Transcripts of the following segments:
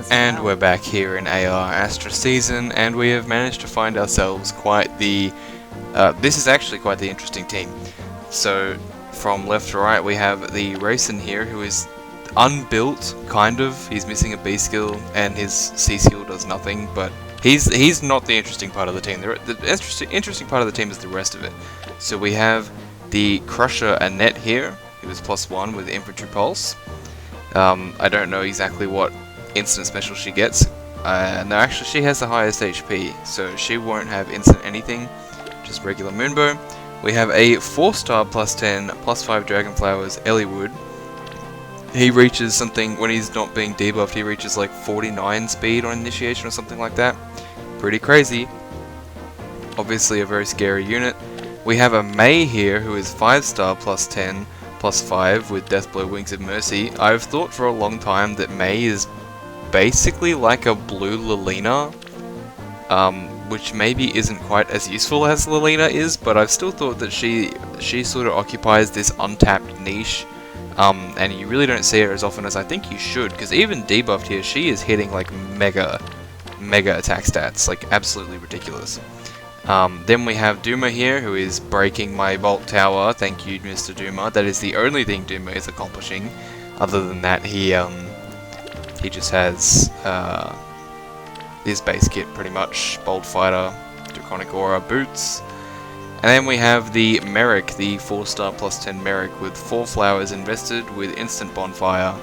And we're back here in AR Astra season, and we have managed to find ourselves quite the... this is actually quite the interesting team. So, from left to right, we have the Racing here, who is unbuilt, kind of. He's missing a B skill, and his C skill does nothing, but he's not the interesting part of the team. The interesting part of the team is the rest of it. So we have the Crusher Annette here, who is +1 with Infantry Pulse. I don't know exactly what instant special she gets. No, actually she has the highest HP, so she won't have instant anything, just regular Moonbow. We have a 4-star +10, +5 Dragon Flowers, Eliwood. He reaches something, when he's not being debuffed, he reaches like 49 speed on initiation or something like that. Pretty crazy. Obviously a very scary unit. We have a May here who is 5-star +10, +5 with Deathblow Wings of Mercy. I've thought for a long time that May is basically like a blue Lilina, which maybe isn't quite as useful as Lilina is, but I've still thought that she sort of occupies this untapped niche, and you really don't see her as often as I think you should, because even debuffed here, she is hitting like mega attack stats, like absolutely ridiculous. Then we have Duma here, who is breaking my Bolt Tower. Thank you, Mr. Duma. That is the only thing Duma is accomplishing. Other than that, he just has his base kit pretty much. Bolt Fighter, Draconic Aura, Boots. And then we have the Merrick, the 4-star +10 Merrick with 4 flowers invested with Instant Bonfire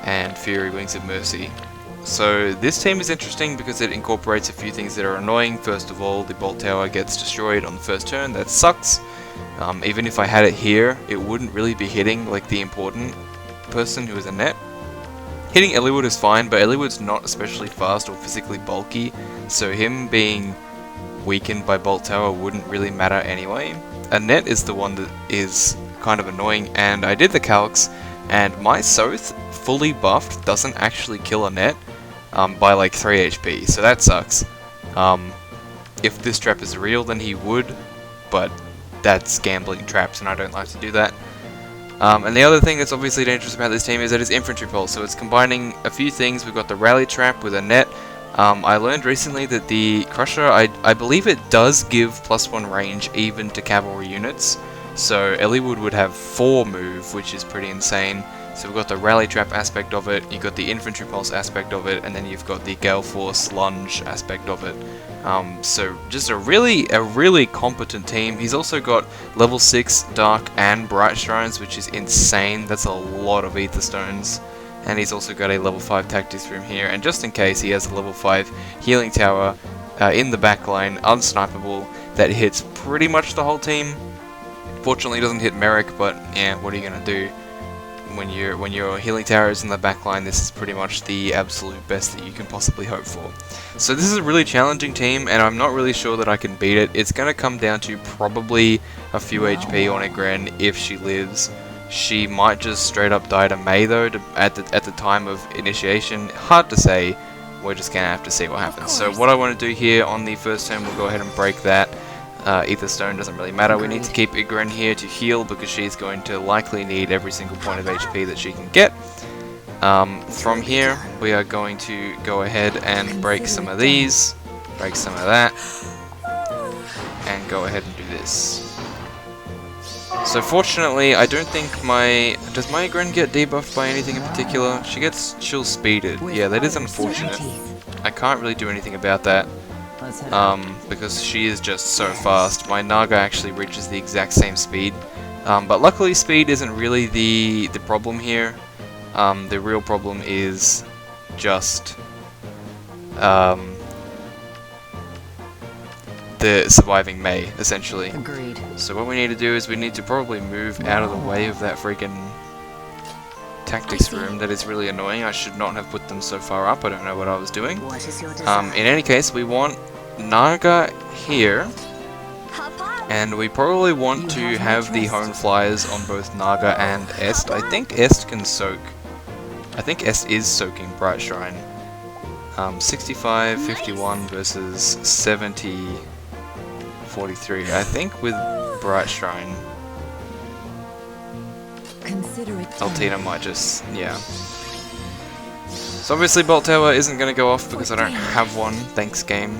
and Fury Wings of Mercy. So this team is interesting because it incorporates a few things that are annoying. First of all, the Bolt Tower gets destroyed on the first turn. That sucks. Even if I had it here, it wouldn't really be hitting like the important person who is a net. Hitting Eliwood is fine, but Eliwood's not especially fast or physically bulky, so him being weakened by Bolt Tower wouldn't really matter anyway. Annette is the one that is kind of annoying, and I did the calcs, and my Soth fully buffed doesn't actually kill Annette by like 3 HP, so that sucks. If this trap is real, then he would, but that's gambling traps, and I don't like to do that. And the other thing that's obviously dangerous about this team is that it's Infantry Pulse, so it's combining a few things. We've got the Rally Trap with Annette. I learned recently that the Crusher, I believe it does give +1 range even to cavalry units, so Eliwood would have 4 move, which is pretty insane. So we've got the Rally Trap aspect of it, you've got the Infantry Pulse aspect of it, and then you've got the Gale Force Lunge aspect of it. So just a really competent team. He's also got level 6 Dark and Bright Shrines, which is insane. That's a lot of Aether Stones. And he's also got a level 5 Tactics Room here, and just in case, he has a level 5 Healing Tower in the backline, unsnipeable, that hits pretty much the whole team. Fortunately, it doesn't hit Merrick, but yeah, what are you gonna do? When your healing tower is in the backline, this is pretty much the absolute best that you can possibly hope for. So this is a really challenging team, and I'm not really sure that I can beat it. It's going to come down to probably a few HP on Egren if she lives. She might just straight up die to May though, at the time of initiation. Hard to say. We're just going to have to see what happens. So what I want to do here on the first turn, we'll go ahead and break that. Ether Stone doesn't really matter. We need to keep Egren here to heal because she's going to likely need every single point of HP that she can get. From here, we are going to go ahead and break some of these, break some of that, and go ahead and do this. So fortunately, I don't think does my Egren get debuffed by anything in particular? She gets chill speeded. Yeah, that is unfortunate. I can't really do anything about that. Because she is just so fast. My Naga actually reaches the exact same speed, but luckily speed isn't really the problem here. The real problem is just the surviving May, essentially. Agreed. So what we need to do is we need to probably move out of the way of that freaking Tactics Room. That is really annoying. I should not have put them so far up. I don't know what I was doing. What is your desire? In any case, we want Naga here, and we probably want to have the Hone Flyers on both Naga and Est. I think Est can soak. I think Est is soaking Bright Shrine. 65, 51 versus 70, 43. I think with Bright Shrine, Consider it Altina might just, yeah. So obviously Bolt Tower isn't going to go off because I don't have one, thanks game.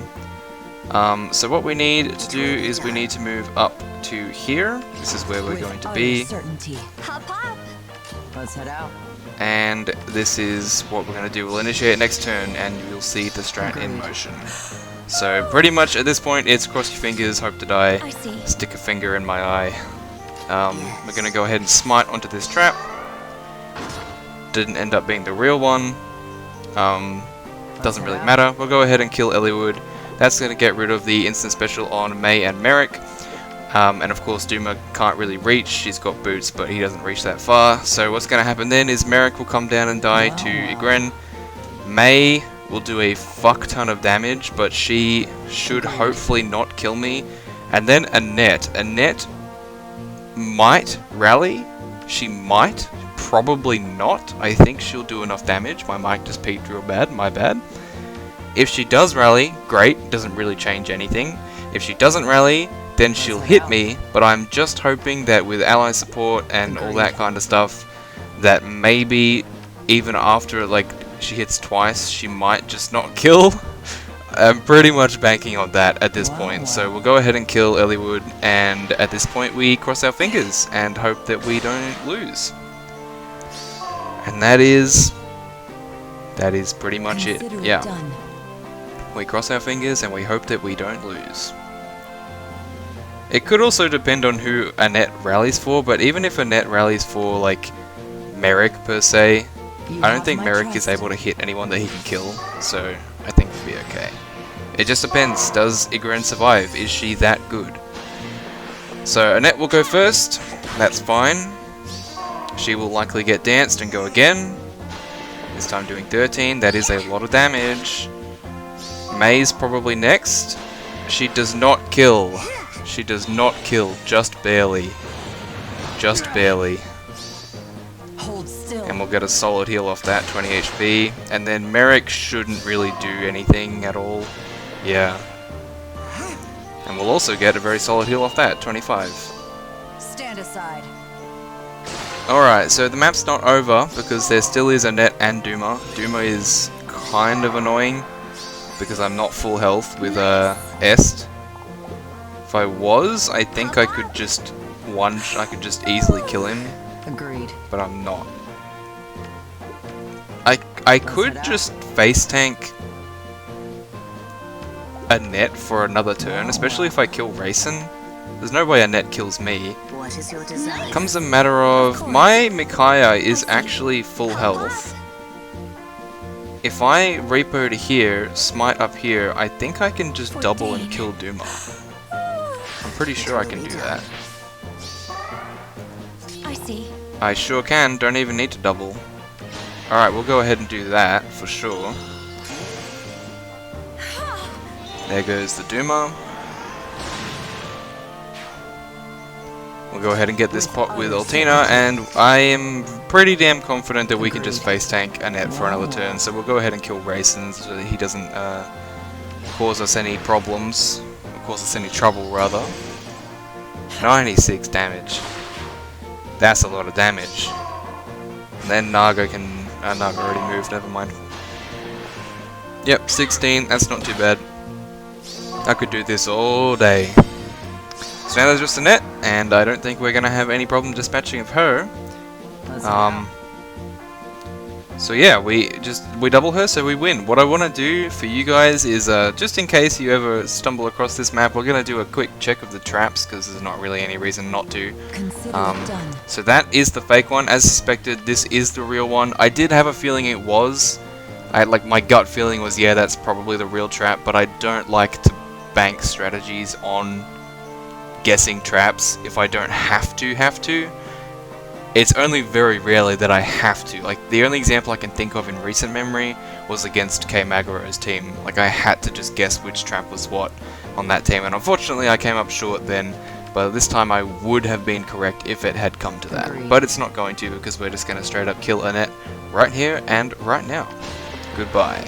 So what we need to do is we need to move up to here. This is where we're going to be. Let's head out. And this is what we're going to do. We'll initiate next turn and you'll see the strat in motion. So pretty much at this point it's cross your fingers, hope to die, stick a finger in my eye. We're going to go ahead and smite onto this trap. Didn't end up being the real one. Doesn't really matter. We'll go ahead and kill Eliwood. That's going to get rid of the instant special on May and Merrick. And of course Duma can't really reach. She's got boots, but he doesn't reach that far. So what's going to happen then is Merrick will come down and die to Ygritte. May will do a fuck ton of damage, but she should hopefully not kill me. And then Annette. Annette might rally. She might. Probably not. I think she'll do enough damage. My mic just peaked real bad. My bad. If she does rally, great. Doesn't really change anything. If she doesn't rally, then she'll hit me, but I'm just hoping that with ally support and all that kind of stuff, that maybe even after like she hits twice, she might just not kill. I'm pretty much banking on that at this point, so we'll go ahead and kill Eliwood, and at this point we cross our fingers and hope that we don't lose. And that is pretty much it. Yeah. We cross our fingers and we hope that we don't lose. It could also depend on who Annette rallies for, but even if Annette rallies for, like, Merrick per se, I don't think Merrick is able to hit anyone that he can kill, so I think we'll be okay. It just depends. Does Ygritte survive? Is she that good? So Annette will go first. That's fine. She will likely get danced and go again. This time doing 13. That is a lot of damage. May's probably next. She does not kill. She does not kill, just barely. Just barely. Hold still. And we'll get a solid heal off that, 20 HP. And then Merrick shouldn't really do anything at all. Yeah. And we'll also get a very solid heal off that, 25. Stand aside. Alright, so the map's not over because there still is Annette and Duma. Duma is kind of annoying because I'm not full health with Est. If I was, I think I could just I could just easily kill him. Agreed. But I'm not. I could just face tank Annette for another turn, especially if I kill Rayson. There's no way Annette kills me. What is your desire? Comes a matter of my Micaiah is actually full health. If I repo to here, smite up here, I think I can just double and kill Duma. I'm pretty sure I can do that. I see. I sure can, don't even need to double. Alright, we'll go ahead and do that, for sure. There goes the Duma. We'll go ahead and get this pot with Altina, and I am pretty damn confident that we can just face tank Annette for another turn, so we'll go ahead and kill Rayson so that he doesn't cause us any problems. Cause us any trouble, rather. 96 damage. That's a lot of damage. And then Naga can... Naga already moved, never mind. Yep, 16, that's not too bad. I could do this all day. So now there's just Annette, and I don't think we're going to have any problem dispatching of her. So yeah, we double her, so we win. What I want to do for you guys is, just in case you ever stumble across this map, we're going to do a quick check of the traps, because there's not really any reason not to. So that is the fake one. As suspected, this is the real one. I did have a feeling it was. My gut feeling was, yeah, that's probably the real trap, but I don't like to bank strategies on guessing traps if I don't have to. It's only very rarely that I have to. Like, the only example I can think of in recent memory was against K Magaro's team. Like, I had to just guess which trap was what on that team, and unfortunately I came up short then, but this time I would have been correct if it had come to that. Agreed. But it's not going to, because we're just going to straight up kill Annette right here and right now. Goodbye.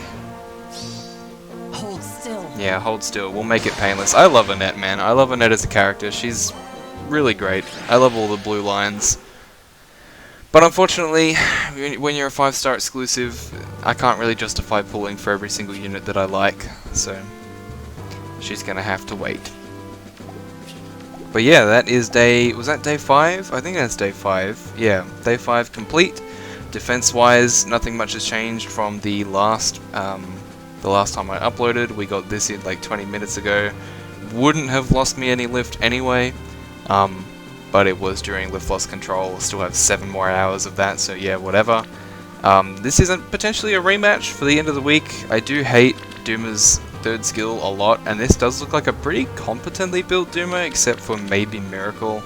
Hold still. Yeah, hold still. We'll make it painless. I love Annette, man. I love Annette as a character. She's really great. I love all the blue lines. But unfortunately, when you're a 5-star exclusive, I can't really justify pulling for every single unit that I like, so she's gonna have to wait. But yeah, that is was that day 5? I think that's day 5. Yeah, day 5 complete. Defense-wise, nothing much has changed from the last time I uploaded. We got this in like 20 minutes ago. Wouldn't have lost me any lift anyway, but it was during lift loss control. Still have 7 more hours of that, so yeah, whatever. This is potentially a rematch for the end of the week. I do hate Doomer's 3rd skill a lot, and this does look like a pretty competently built Doomer, except for maybe Miracle.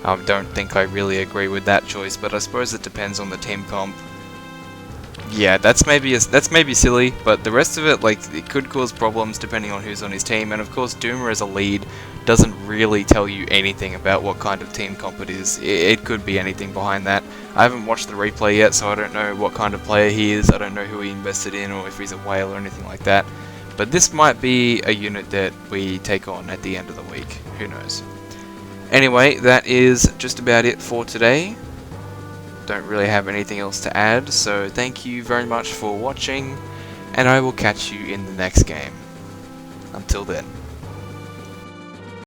I don't think I really agree with that choice, but I suppose it depends on the team comp. Yeah, that's maybe silly, but the rest of it, like, it could cause problems depending on who's on his team, and of course Doomer as a lead doesn't really tell you anything about what kind of team comp it is. It could be anything behind that. I haven't watched the replay yet, so I don't know what kind of player he is. I don't know who he invested in, or if he's a whale or anything like that. But this might be a unit that we take on at the end of the week. Who knows? Anyway, that is just about it for today. Don't really have anything else to add, so thank you very much for watching, and I will catch you in the next game. Until then.